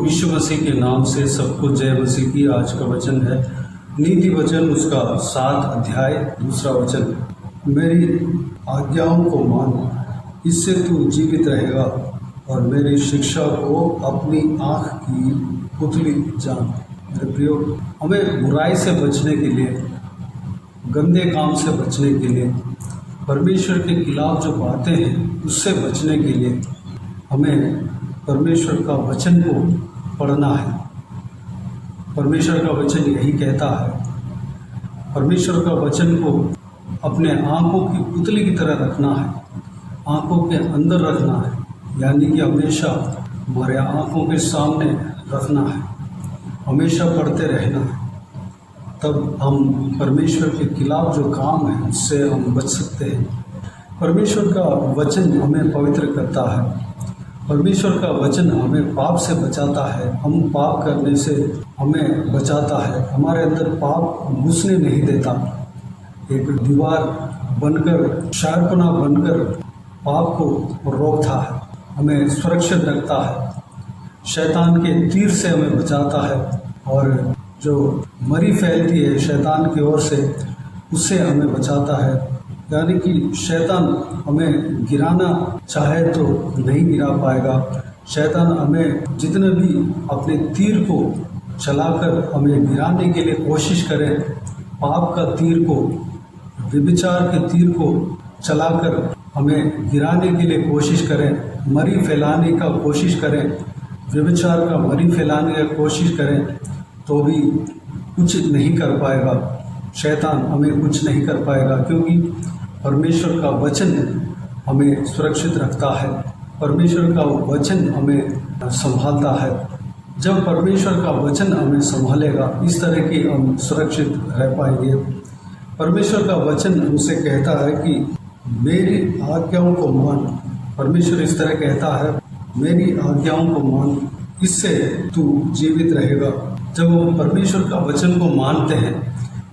यीशु मसीह के नाम से सबको जय मसीह की। आज का वचन है नीति वचन, उसका 7 अध्याय 2 वचन। मेरी आज्ञाओं को मान, इससे तू जीवित रहेगा और मेरी शिक्षा को अपनी आँख की पुतली जान। मेरे प्रियो, हमें बुराई से बचने के लिए, गंदे काम से बचने के लिए, परमेश्वर के खिलाफ जो बातें हैं उससे बचने के लिए हमें परमेश्वर का वचन को पढ़ना है। परमेश्वर का वचन यही कहता है। परमेश्वर का वचन को अपने आँखों की पुतली की तरह रखना है, आँखों के अंदर रखना है, यानी कि हमेशा हमारे आँखों के सामने रखना है, हमेशा पढ़ते रहना है। तब हम परमेश्वर के खिलाफ जो काम है उससे हम बच सकते हैं। परमेश्वर का वचन हमें पवित्र करता है। परमेश्वर का वचन हमें पाप से बचाता है, हम पाप करने से हमें बचाता है, हमारे अंदर पाप घुसने नहीं देता। एक दीवार बनकर, शार्पना बनकर पाप को रोकता है, हमें सुरक्षित रखता है, शैतान के तीर से हमें बचाता है, और जो मरी फैलती है शैतान की ओर से उससे हमें बचाता है। यानी कि शैतान हमें गिराना चाहे तो नहीं गिरा पाएगा। शैतान हमें जितने भी अपने तीर को चलाकर हमें गिराने के लिए कोशिश करे, पाप का तीर को, व्यभिचार के तीर को चलाकर हमें गिराने के लिए कोशिश करें, मरी फैलाने का कोशिश करें, व्यभिचार का मरी फैलाने का कोशिश करें, तो भी कुछ नहीं कर पाएगा। शैतान हमें कुछ नहीं कर पाएगा, क्योंकि परमेश्वर का वचन हमें सुरक्षित रखता है, परमेश्वर का वचन हमें संभालता है। जब परमेश्वर का वचन हमें संभालेगा, इस तरह की हम सुरक्षित रह पाएंगे। परमेश्वर का वचन हमसे कहता है कि मेरी आज्ञाओं को मान। परमेश्वर इस तरह कहता है, मेरी आज्ञाओं को मान, इससे तू जीवित रहेगा। जब हम परमेश्वर का वचन को मानते हैं,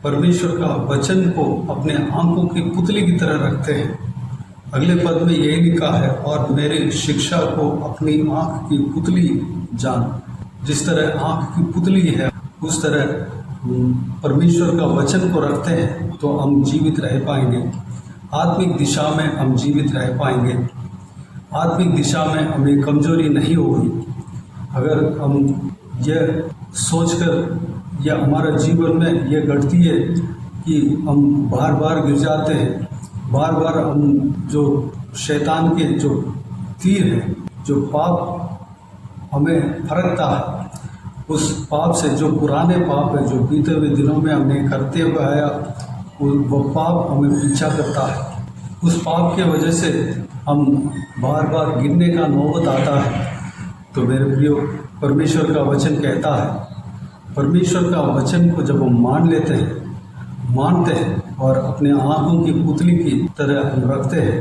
परमेश्वर का वचन को अपने आंखों की पुतली की तरह रखते हैं, अगले पद में यही लिखा है, और मेरी शिक्षा को अपनी आंख की पुतली जान। जिस तरह आंख की पुतली है, उस तरह परमेश्वर का वचन को रखते हैं तो हम जीवित रह पाएंगे। आत्मिक दिशा में हम जीवित रह पाएंगे। आत्मिक दिशा में हमें कमजोरी नहीं होगी। अगर हम यह सोचकर, या हमारा जीवन में यह घटती है कि हम बार बार गिर जाते हैं, बार बार हम जो शैतान के जो तीर है, जो पाप हमें फरकता है, उस पाप से, जो पुराने पाप है, जो बीते हुए दिनों में हमने करते हुए आया, वो पाप हमें पीछा करता है। उस पाप के वजह से हम बार बार गिरने का नौबत आता है। तो मेरे प्रियो, परमेश्वर का वचन कहता है, परमेश्वर का वचन को जब हम मानते हैं और अपने आँखों की पुतली की तरह हम रखते हैं,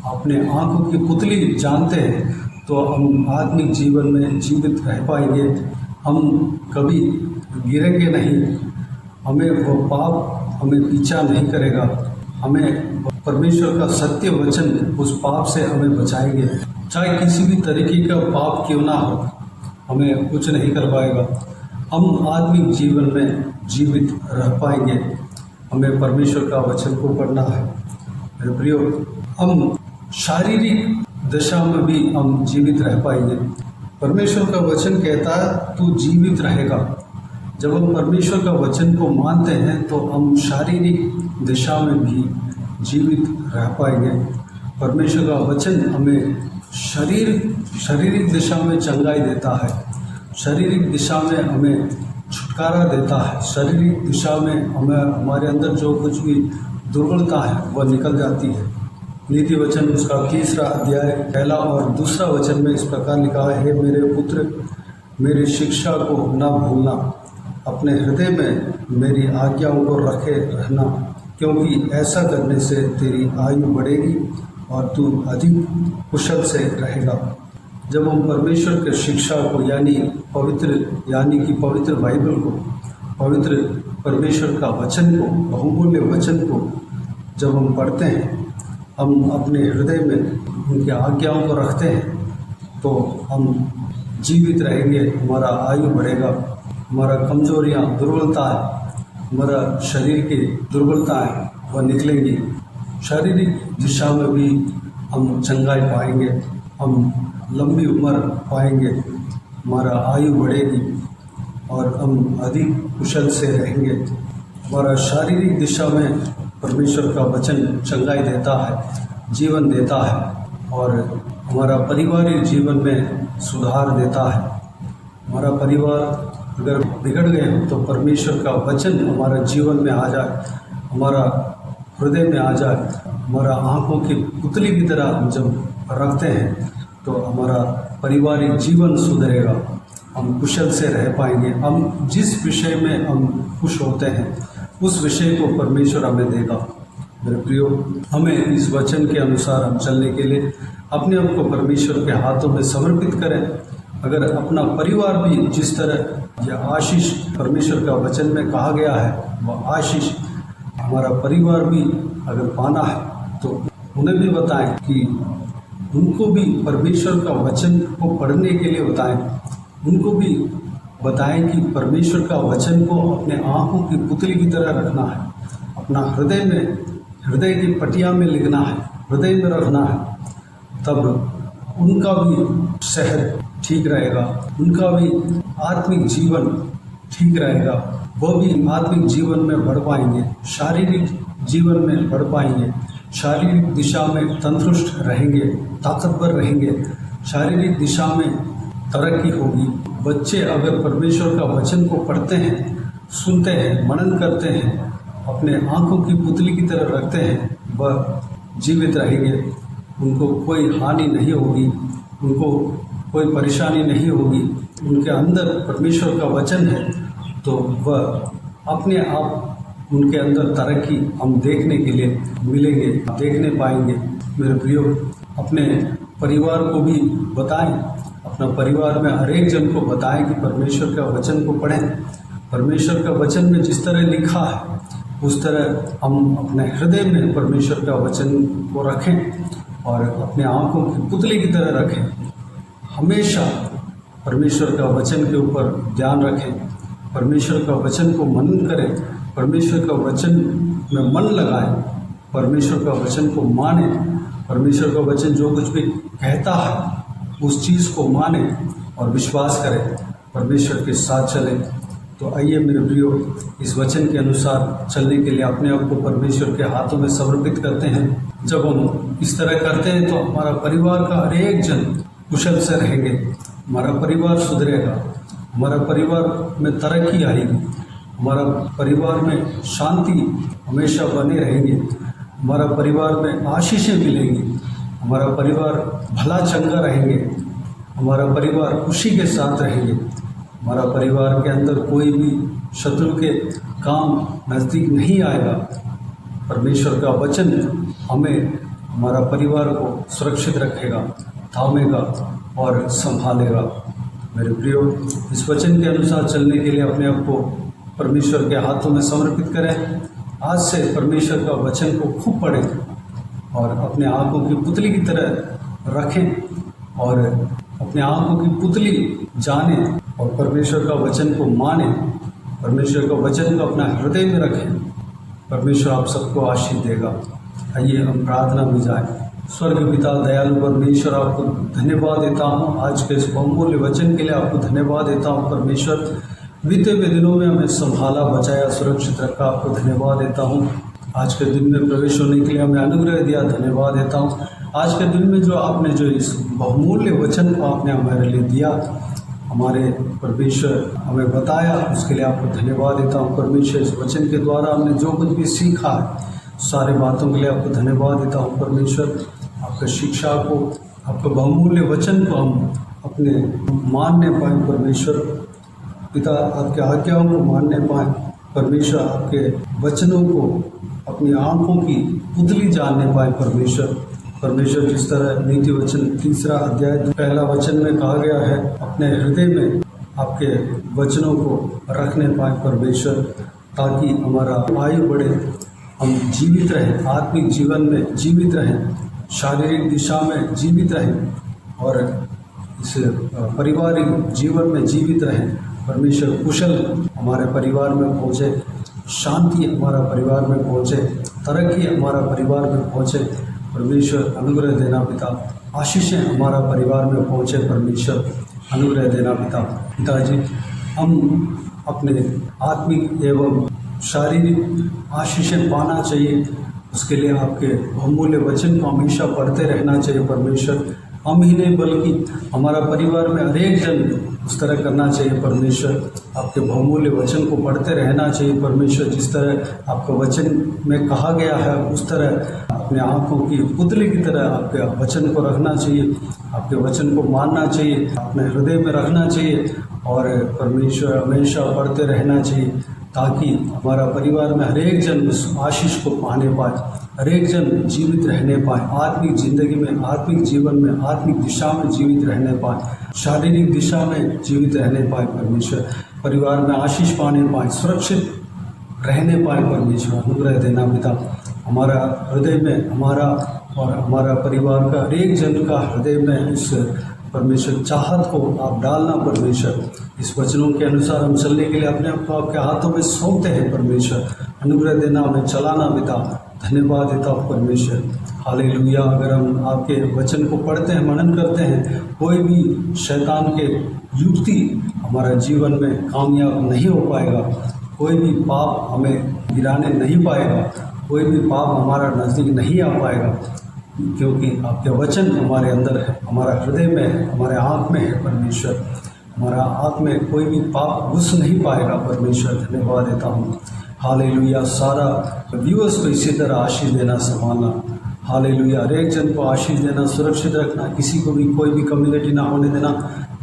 अपने आँखों की पुतली जानते हैं, तो हम आत्मिक जीवन में जीवित रह पाएंगे। हम कभी गिरेंगे नहीं, हमें वो पाप हमें पीछा नहीं करेगा। हमें परमेश्वर का सत्य वचन उस पाप से हमें बचाएंगे। चाहे किसी भी तरीके का पाप क्यों ना हो, हमें कुछ नहीं कर पाएगा। हम आत्मिक जीवन में जीवित रह पाएंगे। हमें परमेश्वर का वचन को पढ़ना है। मेरे प्रियो, हम शारीरिक दशा में भी हम जीवित रह पाएंगे। परमेश्वर का वचन कहता है तू जीवित रहेगा। जब हम परमेश्वर का वचन को मानते हैं तो हम शारीरिक दिशा में भी जीवित रह पाएंगे। परमेश्वर का वचन हमें शारीरिक दिशा में चंगाई देता है, शारीरिक दिशा में हमें छुटकारा देता है, शारीरिक दिशा में हमें, हमारे अंदर जो कुछ भी दुर्बलता है वह निकल जाती है। नीति वचन उसका 3 अध्याय 1 और 2 वचन में इस प्रकार लिखा है, हे मेरे पुत्र, मेरी शिक्षा को न भूलना, अपने हृदय में मेरी आज्ञाओं को रखे रहना, क्योंकि ऐसा करने से तेरी आयु बढ़ेगी और तू अधिक कुशल से रहेगा। जब हम परमेश्वर के शिक्षा को, यानी कि पवित्र बाइबल को, पवित्र परमेश्वर का वचन को, बहुमूल्य वचन को जब हम पढ़ते हैं, हम अपने हृदय में उनकी आज्ञाओं को रखते हैं, तो हम जीवित रहेंगे, हमारा आयु बढ़ेगा, हमारा कमजोरियाँ, दुर्बलताएं, हमारा शरीर की दुर्बलताएं वह निकलेंगी। शारीरिक दिशा में भी हम चंगाई पाएंगे, हम लंबी उम्र पाएंगे, हमारा आयु बढ़ेगी और हम अधिक कुशल से रहेंगे। हमारा शारीरिक दिशा में परमेश्वर का वचन चंगाई देता है, जीवन देता है और हमारा पारिवारिक जीवन में सुधार देता है। हमारा परिवार अगर बिगड़ गए हो तो परमेश्वर का वचन हमारा जीवन में आ जाए, हमारा हृदय में आ जाए, हमारा आँखों की पुतली की तरह हम जब रखते हैं तो हमारा पारिवारिक जीवन सुधरेगा, हम कुशल से रह पाएंगे। हम जिस विषय में हम खुश होते हैं उस विषय को परमेश्वर हमें देगा। मेरे प्रियो, हमें इस वचन के अनुसार हम चलने के लिए अपने आप को परमेश्वर के हाथों में समर्पित करें। अगर अपना परिवार भी जिस तरह यह आशीष परमेश्वर का वचन में कहा गया है वह आशीष हमारा परिवार भी अगर पाना है तो उन्हें भी बताएं कि उनको भी परमेश्वर का वचन को पढ़ने के लिए बताएं। उनको भी बताएं कि परमेश्वर का वचन को अपने आँखों की पुतली की तरह रखना है, अपना हृदय में, हृदय की पटिया में लिखना है, हृदय में रखना है। तब उनका भी सेहत ठीक रहेगा, उनका भी आत्मिक जीवन ठीक रहेगा, वह भी आत्मिक जीवन में बढ़ पाएंगे, शारीरिक जीवन में बढ़ पाएंगे, शारीरिक दिशा में तंदुरुस्त रहेंगे, ताकतवर रहेंगे, शारीरिक दिशा में तरक्की होगी। बच्चे अगर परमेश्वर का वचन को पढ़ते हैं, सुनते हैं, मनन करते हैं, अपने आँखों की पुतली की तरह रखते हैं, वह जीवित रहेंगे, उनको कोई हानि नहीं होगी, उनको कोई परेशानी नहीं होगी। उनके अंदर परमेश्वर का वचन है तो वह अपने आप उनके अंदर तरक्की हम देखने के लिए मिलेंगे, देखने पाएंगे। मेरे प्रियो, अपने परिवार को भी बताएं, अपना परिवार में हर एक जन को बताएं कि परमेश्वर का वचन को पढ़ें। परमेश्वर का वचन में जिस तरह लिखा है उस तरह हम अपने हृदय में परमेश्वर का वचन को रखें और अपने आँखों की पुतली की तरह रखें। हमेशा परमेश्वर का वचन के ऊपर ध्यान रखें, परमेश्वर का वचन को मनन करें, परमेश्वर का वचन में मन लगाएं, परमेश्वर का वचन को माने, परमेश्वर का वचन जो कुछ भी कहता है उस चीज़ को माने और विश्वास करें, परमेश्वर के साथ चलें। तो आइए मेरे प्रियो, इस वचन के अनुसार चलने के लिए अपने आप को परमेश्वर के हाथों में समर्पित करते हैं। जब हम इस तरह करते हैं तो हमारा परिवार का हर एक जन कुशल से रहेंगे, हमारा परिवार सुधरेगा, हमारा परिवार में तरक्की आएगी, हमारा परिवार में शांति हमेशा बने रहेंगे, हमारा परिवार में आशीषें मिलेंगी, हमारा परिवार भला चंगा रहेंगे, हमारा परिवार खुशी के साथ रहेंगे, हमारा परिवार के अंदर कोई भी शत्रु के काम नज़दीक नहीं आएगा। परमेश्वर का वचन हमें, हमारा परिवार को सुरक्षित रखेगा, थामेगा और संभालेगा। मेरे प्रियो, इस वचन के अनुसार चलने के लिए अपने आप को परमेश्वर के हाथों में समर्पित करें। आज से परमेश्वर का वचन को खूब पढ़ें और अपने आँखों की पुतली की तरह रखें और अपने आँखों की पुतली जाने और परमेश्वर का वचन को माने, परमेश्वर का वचन को अपना हृदय में रखें। परमेश्वर आप सबको आशीष देगा। आइए हम प्रार्थना में जाएं। स्वर्ग पिता दयालु परमेश्वर, आपको धन्यवाद देता हूँ आज के इस बहुमूल्य वचन के लिए, आपको धन्यवाद देता हूँ परमेश्वर। बीते हुए दिनों में हमें संभाला, बचाया, सुरक्षित रखा, आपको धन्यवाद देता हूँ। आज के दिन में प्रवेश होने के लिए हमें अनुग्रह दिया, धन्यवाद देता हूँ। आज के दिन में जो आपने जो इस बहुमूल्य वचन को आपने हमारे लिए दिया, हमारे परमेश्वर हमें बताया, उसके लिए आपको धन्यवाद देता हूँ परमेश्वर। इस वचन के द्वारा हमने जो कुछ भी सीखा है सारे बातों के लिए आपको धन्यवाद देता हूँ परमेश्वर। आपके शिक्षा को, आपके बहुमूल्य वचन को हम अपने मानने पाएँ परमेश्वर पिता, आपके आज्ञाओं को मानने पाएँ परमेश्वर, आपके वचनों को अपनी आँखों की पुतली जानने पाए परमेश्वर। परमेश्वर जिस तरह नीति वचन 3 अध्याय 1 वचन में कहा गया है, अपने हृदय में आपके वचनों को रखने पाए परमेश्वर, ताकि हमारा आयु बढ़े, हम जीवित रहें, आत्मिक जीवन में जीवित रहें, शारीरिक दिशा में जीवित रहें और इस पारिवारिक जीवन में जीवित रहें। परमेश्वर कुशल हमारे परिवार में पहुँचे, शांति हमारा परिवार में पहुँचे, तरक्की हमारा परिवार में पहुँचे। परमेश्वर अनुग्रह देना पिता, आशीषें हमारा परिवार में पहुँचे। परमेश्वर अनुग्रह देना पिताजी, हम अपने आत्मिक एवं शारीरिक आशीषें पाना चाहिए, उसके लिए आपके बहुमूल्य वचन को हमेशा पढ़ते रहना चाहिए। परमेश्वर हम ही नहीं बल्कि हमारा परिवार में हर एक जन उस तरह करना चाहिए। परमेश्वर आपके बहुमूल्य वचन को पढ़ते रहना चाहिए। परमेश्वर जिस तरह आपका वचन में कहा गया है उस तरह अपने आँखों की पुतली की तरह आपके वचन को रखना चाहिए, आपके वचन को मानना चाहिए, अपने हृदय में रखना चाहिए और परमेश्वर हमेशा पढ़ते रहना चाहिए, ताकि हमारा परिवार में हर एक जन उस आशीष को पाने पाए, हर एक जन जीवित रहने पाए, आत्मिक जिंदगी में, आत्मिक जीवन में, आत्मिक दिशा में जीवित रहने पाए, शारीरिक दिशा में जीवित रहने पाए। परमेश्वर परिवार में आशीष पाने पाए, सुरक्षित रहने पाए। परमेश्वर अनुग्रह देना पिता, हमारा हृदय में हमारा और हमारा परिवार का हर एक जन का हृदय में इस परमेश्वर चाहत को आप डालना। परमेश्वर इस वचनों के अनुसार हम चलने के लिए अपने आप को आपके हाथों में सौंपते हैं। परमेश्वर अनुग्रह देना, हमें चलाना पिता, धन्यवाद देता हूँ परमेश्वर। हालेलुया। अगर हम आपके वचन को पढ़ते हैं, मनन करते हैं, कोई भी शैतान के युक्ति हमारा जीवन में कामयाब नहीं हो पाएगा, कोई भी पाप हमें गिराने नहीं पाएगा, कोई भी पाप हमारा नज़दीक नहीं आ पाएगा, क्योंकि आपके वचन हमारे अंदर है, हमारा हृदय में है, हमारे आँख में है। परमेश्वर हमारा आँख में कोई भी पाप घुस नहीं पाएगा। परमेश्वर धन्यवाद देता हूँ। हालेलुया। सारा व्यूअर्स को इसी तरह आशीष देना, संभालना। हालेलुया। हर एक जन को आशीष देना, सुरक्षित रखना, किसी को भी कोई भी कम्युनिटी ना होने देना,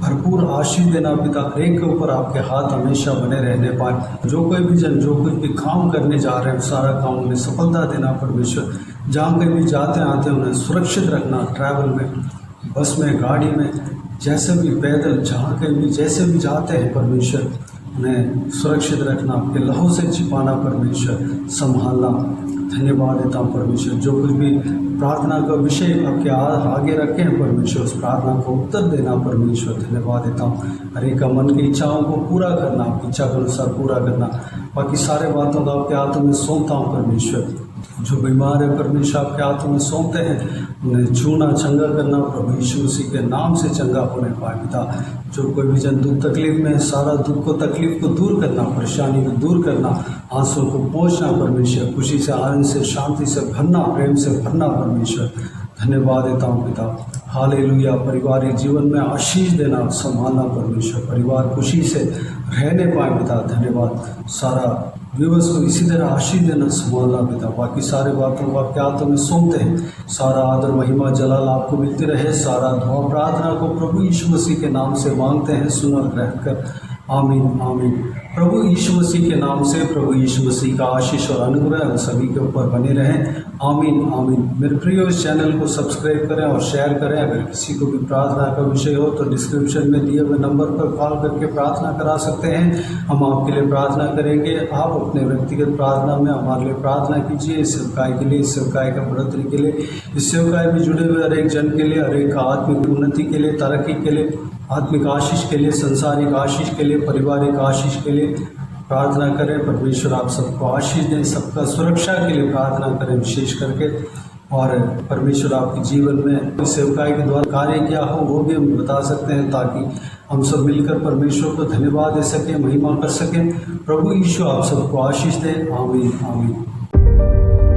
भरपूर आशीष देना पिता। हर एक के ऊपर आपके हाथ हमेशा बने रहने पाए। जो कोई भी जन जो कुछ भी काम करने जा रहे हैं सारा काम उन्हें सफलता देना। परमेश्वर जहाँ कहीं भी जाते आते उन्हें सुरक्षित रखना, ट्रैवल में, बस में, गाड़ी में, जैसे भी पैदल जहाँ कहीं भी जैसे भी जाते हैं परमेश्वर उन्हें सुरक्षित रखना, आपके लहू से छिपाना परमेश्वर, संभालना। धन्यवाद देता हूँ परमेश्वर। जो कुछ भी प्रार्थना का विषय आपके आगे रखे हैं परमेश्वर, उस प्रार्थना को उत्तर देना परमेश्वर। धन्यवाद देता हूँ। हर एक का मन की इच्छाओं को पूरा करना, आपकी इच्छा के अनुसार पूरा करना। बाकी सारे बातों को आपके हाथों में सौंपता हूँ परमेश्वर। जो बीमार है परमेश्वर आपके हाथों में सौंपते हैं, उन्हें छूना, चंगा करना प्रभु यीशु मसीह के नाम से चंगा होने पाए पिता। जो कोई भी जन दुख तकलीफ में, सारा दुख को, तकलीफ को दूर करना, परेशानी को दूर करना, आंसू को पोंछना परमेश्वर, खुशी से, आनंद से, शांति से भरना, प्रेम से भरना परमेश्वर। धन्यवाद देता हूँ पिता। हालेलुया। पारिवारिक जीवन में आशीष देना, संभालना परमेश्वर, परिवार खुशी से रहने पाए पिता। धन्यवाद। सारा व्यूअर्स को इसी तरह आशीष देना, संभालना पिता। बाकी सारे बातों को आपके हाथों में सौंपते हैं। सारा आदर, महिमा, जलाल आपको मिलती रहे। सारा दुआ प्रार्थना को प्रभु यीशु मसीह के नाम से मांगते हैं, सुन और ग्रहण कर। आमीन आमीन। प्रभु यीशु मसीह के नाम से प्रभु यीशु मसीह का आशीष और अनुग्रह हम सभी के ऊपर बने रहें। आमीन आमीन। मेरे प्रिय इस चैनल को सब्सक्राइब करें और शेयर करें। अगर किसी को भी प्रार्थना का विषय हो तो डिस्क्रिप्शन में दिए हुए नंबर पर कॉल करके प्रार्थना करा सकते हैं। हम आपके लिए प्रार्थना करेंगे। आप अपने व्यक्तिगत प्रार्थना में हमारे लिए प्रार्थना कीजिए। इस सेवकाई के लिए, इस सेवकाई का बढ़ोतरी के लिए, इस सेवकाई में जुड़े हुए हर एक जन के लिए, हर एक आत्मिक उन्नति के लिए, तरक्की के लिए, आत्मिक आशीष के लिए, संसारिक आशीष के लिए, पारिवारिक आशीष के लिए प्रार्थना करें। परमेश्वर आप सबको आशीष दें, सबका सुरक्षा के लिए प्रार्थना करें विशेष करके। और परमेश्वर आपके जीवन में इस सेवकाई के द्वारा कार्य क्या हो वो भी हम बता सकते हैं, ताकि हम सब मिलकर परमेश्वर को धन्यवाद दे सकें, महिमा कर सकें। प्रभु यीशु आप सबको आशीष दें। आमीन आमीन।